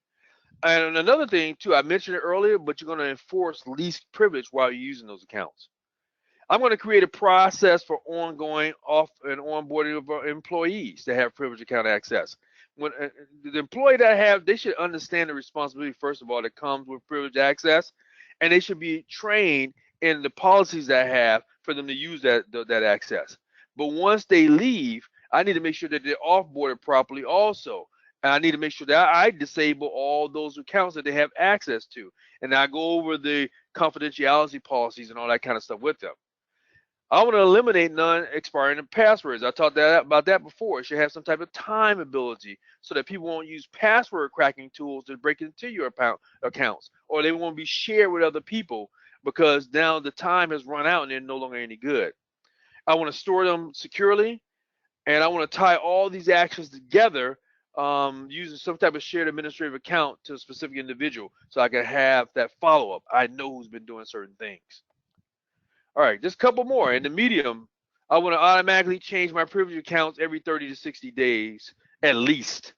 and another thing too, I mentioned it earlier, but you're going to enforce least privilege while you're using those accounts. I'm going to create a process for ongoing off and onboarding of employees that have privileged account access. When the employee that I have, they should understand the responsibility, first of all, that comes with privileged access, and they should be trained in the policies that I have for them to use that access. But once they leave, I need to make sure that they're offboarded properly also. And I need to make sure that I disable all those accounts that they have access to. And I go over the confidentiality policies and all that kind of stuff with them. I want to eliminate non-expiring passwords. I talked about that before. It should have some type of time ability so that people won't use password cracking tools to break into your accounts, or they won't be shared with other people because now the time has run out and they're no longer any good. I want to store them securely, and I want to tie all these actions together using some type of shared administrative account to a specific individual so I can have that follow-up. I know who's been doing certain things. All right, just a couple more. In the medium, I want to automatically change my privilege accounts every 30 to 60 days at least.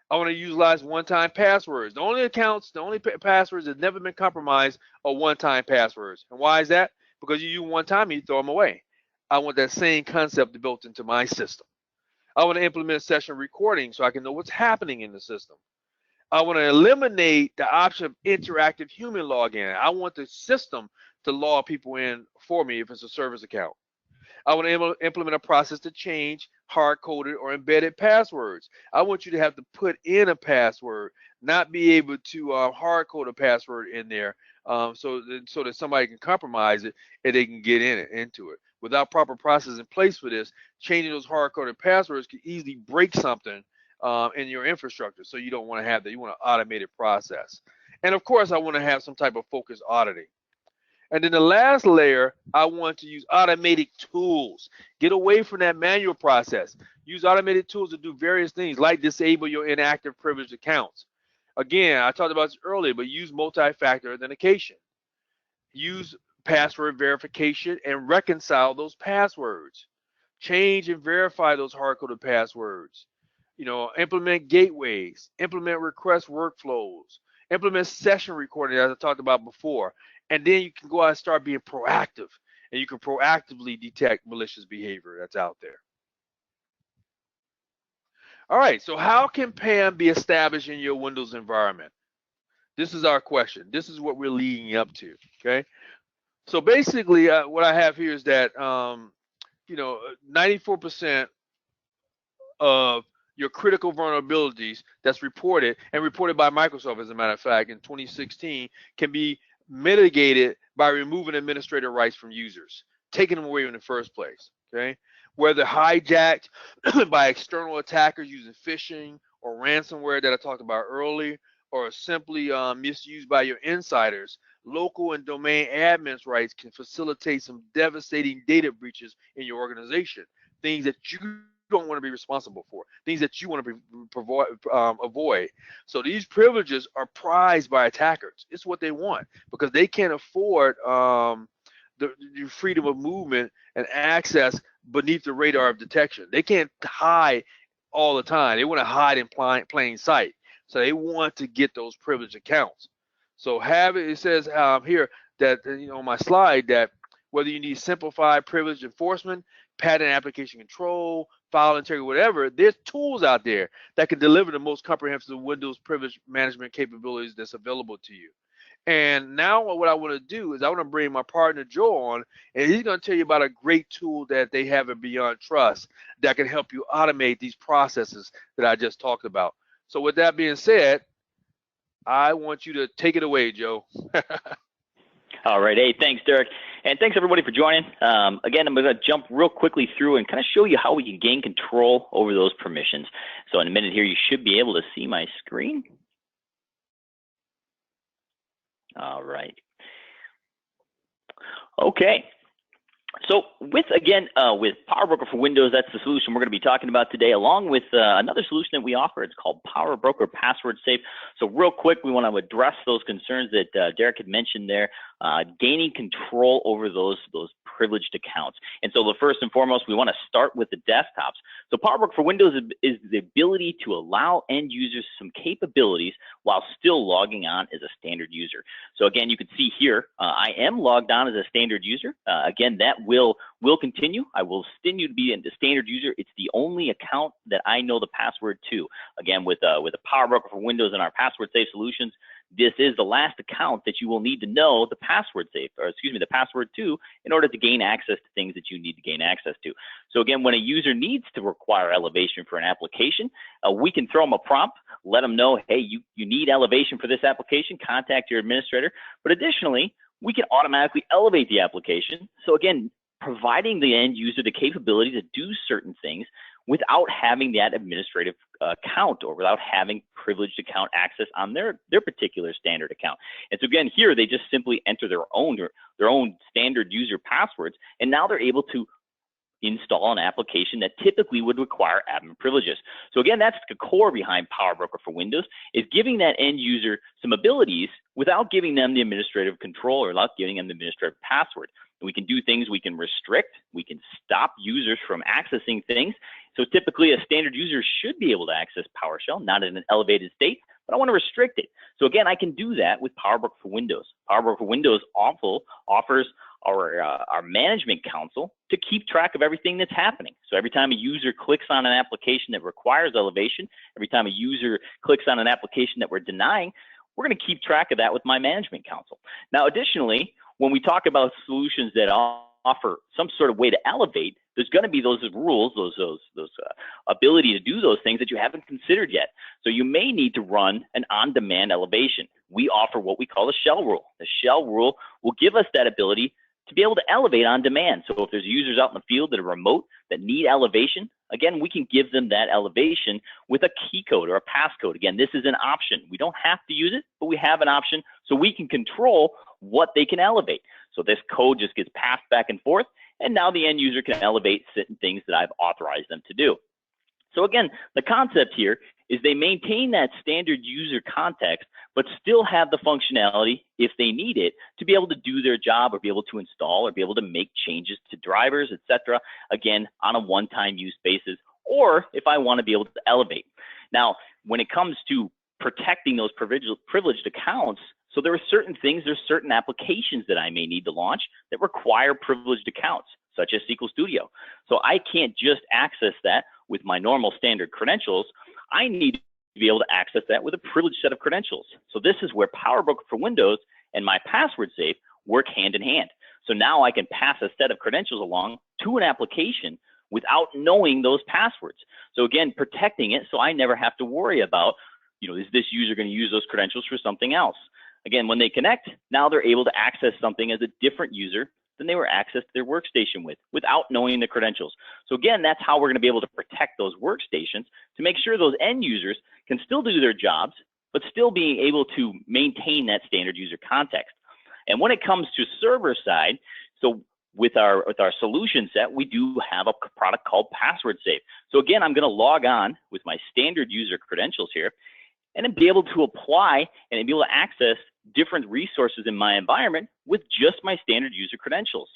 I want to utilize one-time passwords. The only passwords that have never been compromised are one-time passwords. And why is that? Because you use one time, you throw them away. I want that same concept built into my system. I want to implement session recording so I can know what's happening in the system. I want to eliminate the option of interactive human login. I want the system to log people in for me if it's a service account. I want to implement a process to change hard-coded or embedded passwords. I want you to have to put in a password, not be able to hard-code a password in there so that somebody can compromise it and they can get into it. Without proper process in place for this, changing those hard-coded passwords can easily break something in your infrastructure. So you don't want to have that. You want an automated process. And of course, I want to have some type of focused auditing. And then the last layer, I want to use automated tools. Get away from that manual process. Use automated tools to do various things like disable your inactive privileged accounts. Again, I talked about this earlier, but use multi-factor authentication. Use password verification and reconcile those passwords. Change and verify those hard-coded passwords. Implement gateways, implement request workflows, implement session recording as I talked about before. And then you can go out and start being proactive, and you can proactively detect malicious behavior that's out there. All right, so how can PAM be established in your Windows environment? This is our question. This is what we're leading up to, okay? So basically, what I have here is that, 94% of your critical vulnerabilities that's reported by Microsoft, as a matter of fact, in 2016, can be mitigated by removing administrator rights from users, taking them away in the first place, okay? Whether hijacked by external attackers using phishing or ransomware that I talked about earlier, or simply misused by your insiders, local and domain admins rights can facilitate some devastating data breaches in your organization, things that you don't want to be responsible for, things that you want to avoid. So these privileges are prized by attackers. It's what they want because they can't afford the freedom of movement and access beneath the radar of detection. They can't hide all the time. They want to hide in plain sight. So they want to get those privileged accounts. So it says here that, on my slide, that whether you need simplified privilege enforcement, patent application control, file integrity, whatever, there's tools out there that can deliver the most comprehensive Windows privilege management capabilities that's available to you. And now what I want to do is I want to bring my partner Joe on, and he's going to tell you about a great tool that they have at Beyond Trust that can help you automate these processes that I just talked about. So with that being said, I want you to take it away, Joe. All right. Hey, thanks, Derek. And thanks, everybody, for joining. Again, I'm going to jump real quickly through and kind of show you how we can gain control over those permissions. So in a minute here, you should be able to see my screen. All right. Okay. So with PowerBroker for Windows, that's the solution we're going to be talking about today, along with another solution that we offer. It's called PowerBroker Password Safe. So real quick, we want to address those concerns that Derek had mentioned there. gaining control over those privileged accounts. And so the first and foremost, we want to start with the desktops. So PowerBroker for Windows is the ability to allow end users some capabilities while still logging on as a standard user. So again, you can see here, I am logged on as a standard user. Again, that will continue. I will continue to be the standard user. It's the only account that I know the password to. Again, with a PowerBroker for Windows and our password safe solutions, this is the last account that you will need to know the password to in order to gain access to things that you need to gain access to. So again, when a user needs to require elevation for an application, we can throw them a prompt, let them know, hey, you need elevation for this application, contact your administrator. But additionally, we can automatically elevate the application. So again, providing the end user the capability to do certain things without having that administrative account or without having privileged account access on their particular standard account. And so again, here they just simply enter their own standard user passwords, and now they're able to install an application that typically would require admin privileges. So again, that's the core behind PowerBroker for Windows, is giving that end user some abilities without giving them the administrative control or without giving them the administrative password. We can do things, we can restrict, we can stop users from accessing things. So typically a standard user should be able to access PowerShell, not in an elevated state, but I want to restrict it. So again, I can do that with PowerBroker for Windows. PowerBroker for Windows offers our management console to keep track of everything that's happening. So every time a user clicks on an application that requires elevation, every time a user clicks on an application that we're denying, we're going to keep track of that with my management console. Now, additionally, when we talk about solutions that offer some sort of way to elevate, there's going to be those rules, those ability to do those things that you haven't considered yet. So you may need to run an on-demand elevation. We offer what we call a shell rule. The shell rule will give us that ability to be able to elevate on demand. So if there's users out in the field that are remote that need elevation, again, we can give them that elevation with a key code or a passcode. Again, this is an option. We don't have to use it, but we have an option so we can control what they can elevate. So this code just gets passed back and forth, and now the end user can elevate certain things that I've authorized them to do. So again, the concept here is they maintain that standard user context, but still have the functionality, if they need it, to be able to do their job or be able to install or be able to make changes to drivers, etc. Again, on a one-time use basis, or if I want to be able to elevate. Now, when it comes to protecting those privileged accounts, so there are certain things, there's certain applications that I may need to launch that require privileged accounts, such as SQL Studio. So I can't just access that with my normal standard credentials. I need to be able to access that with a privileged set of credentials. So this is where PowerBroker for Windows and my password safe work hand in hand. So now I can pass a set of credentials along to an application without knowing those passwords. So again, protecting it so I never have to worry about, is this user going to use those credentials for something else? Again, when they connect, now they're able to access something as a different user than they were accessed their workstation without knowing the credentials. So again, that's how we're going to be able to protect those workstations to make sure those end users can still do their jobs, but still being able to maintain that standard user context. And when it comes to server side, so with our solution set, we do have a product called Password Safe. So again, I'm going to log on with my standard user credentials here and then be able to apply and be able to access different resources in my environment with just my standard user credentials.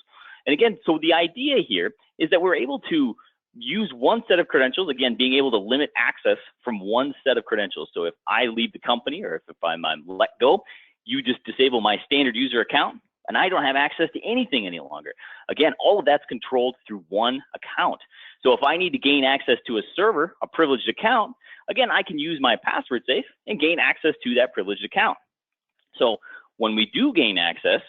And again, so the idea here is that we're able to use one set of credentials, again, being able to limit access from one set of credentials. So if I leave the company or if I'm let go, you just disable my standard user account and I don't have access to anything any longer. Again, all of that's controlled through one account. So if I need to gain access to a server, a privileged account, again, I can use my password safe and gain access to that privileged account. So when we do gain access,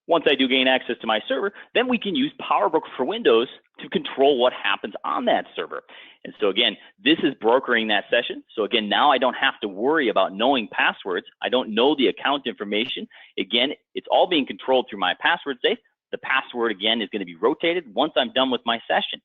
once I do gain access to my server, then we can use PowerBroker for Windows to control what happens on that server. And so again, this is brokering that session. So again, now I don't have to worry about knowing passwords. I don't know the account information. Again, it's all being controlled through my password safe. The password, again, is going to be rotated once I'm done with my session.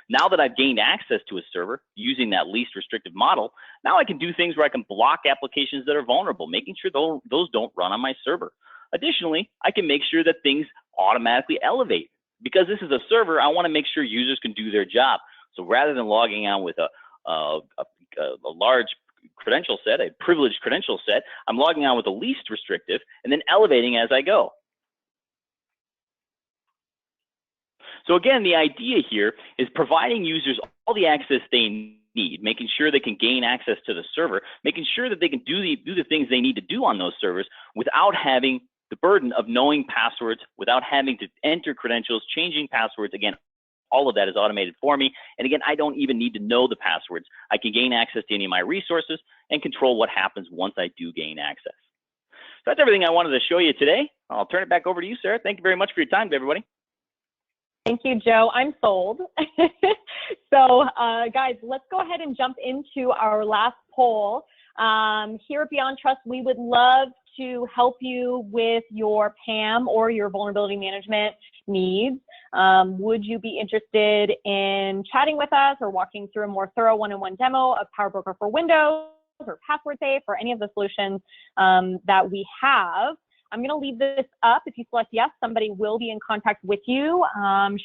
Now that I've gained access to a server using that least restrictive model, now I can do things where I can block applications that are vulnerable, making sure those don't run on my server. Additionally, I can make sure that things automatically elevate. Because this is a server, I want to make sure users can do their job. So rather than logging on with a large credential set, a privileged credential set. I'm logging on with the least restrictive and then elevating as I go. So again, the idea here is providing users all the access they need, making sure they can gain access to the server, making sure that they can do the things they need to do on those servers without having the burden of knowing passwords, without having to enter credentials, changing passwords. Again, all of that is automated for me. And again, I don't even need to know the passwords. I can gain access to any of my resources and control what happens once I do gain access. So that's everything I wanted to show you today. I'll turn it back over to you, Sarah. Thank you very much for your time, everybody. Thank you, Joe. I'm sold. So, guys, let's go ahead and jump into our last poll. Here at Beyond Trust, we would love to help you with your PAM or your vulnerability management needs. Would you be interested in chatting with us or walking through a more thorough one-on-one demo of PowerBroker for Windows or Password Safe or any of the solutions that we have? I'm going to leave this up. If you select yes, somebody will be in contact with you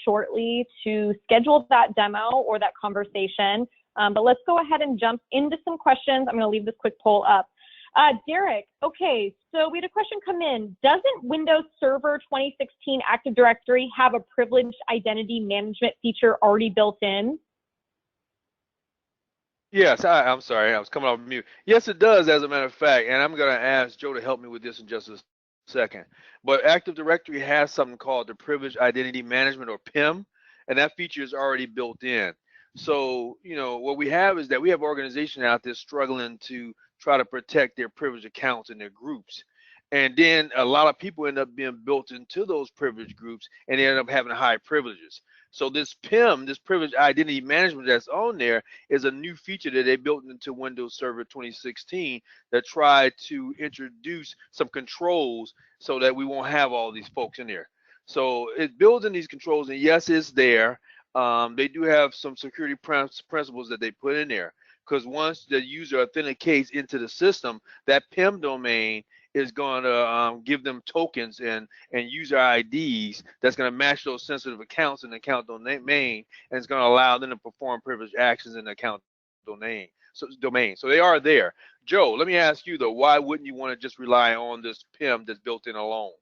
shortly to schedule that demo or that conversation. But let's go ahead and jump into some questions. I'm going to leave this quick poll up. Derek, okay, so we had a question come in. Doesn't Windows Server 2016 Active Directory have a privileged identity management feature already built in? Yes, I'm sorry, I was coming off mute. Yes, it does, as a matter of fact, and I'm going to ask Joe to help me with this in just a second. But Active Directory has something called the Privileged Identity Management, or PIM, and that feature is already built in. So, you know, what we have is that we have organizations out there struggling to try to protect their privileged accounts and their groups. And then a lot of people end up being built into those privileged groups, and they end up having high privileges. So this PIM, this Privileged Identity Management that's on there, is a new feature that they built into Windows Server 2016 that tried to introduce some controls so that we won't have all these folks in there. So it builds in these controls, and yes, it's there. They do have some security principles that they put in there, because once the user authenticates into the system, that PIM domain is going to give them tokens and user IDs that's going to match those sensitive accounts in the account domain, and it's going to allow them to perform privileged actions in the account domain. So they are there. Joe, let me ask you though, why wouldn't you want to just rely on this PIM that's built in alone?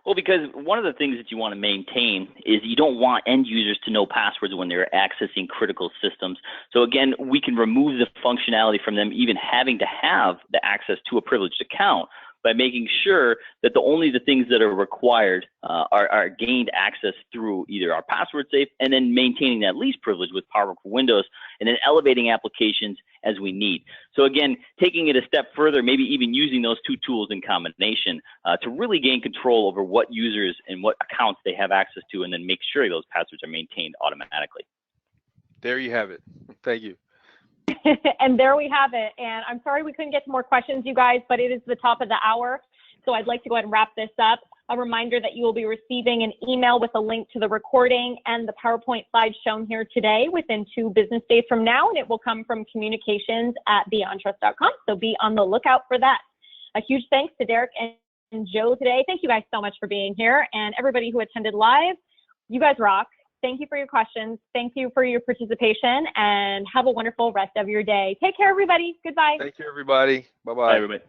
Well, because one of the things that you want to maintain is you don't want end users to know passwords when they're accessing critical systems. So again, we can remove the functionality from them even having to have the access to a privileged account by making sure that only the things that are required are gained access through either our password safe, and then maintaining that least privilege with PowerBroker for Windows, and then elevating applications as we need. So again, taking it a step further, maybe even using those two tools in combination to really gain control over what users and what accounts they have access to, and then make sure those passwords are maintained automatically. There you have it. Thank you. And there we have it. And I'm sorry we couldn't get to more questions, you guys, but it is the top of the hour. So I'd like to go ahead and wrap this up. A reminder that you will be receiving an email with a link to the recording and the PowerPoint slides shown here today within 2 business days from now, and it will come from communications@beyondtrust.com. So be on the lookout for that. A huge thanks to Derek and Joe today. Thank you guys so much for being here, and everybody who attended live. You guys rock. Thank you for your questions. Thank you for your participation, and have a wonderful rest of your day. Take care, everybody. Goodbye. Thank you, everybody. Bye-bye. Bye, everybody.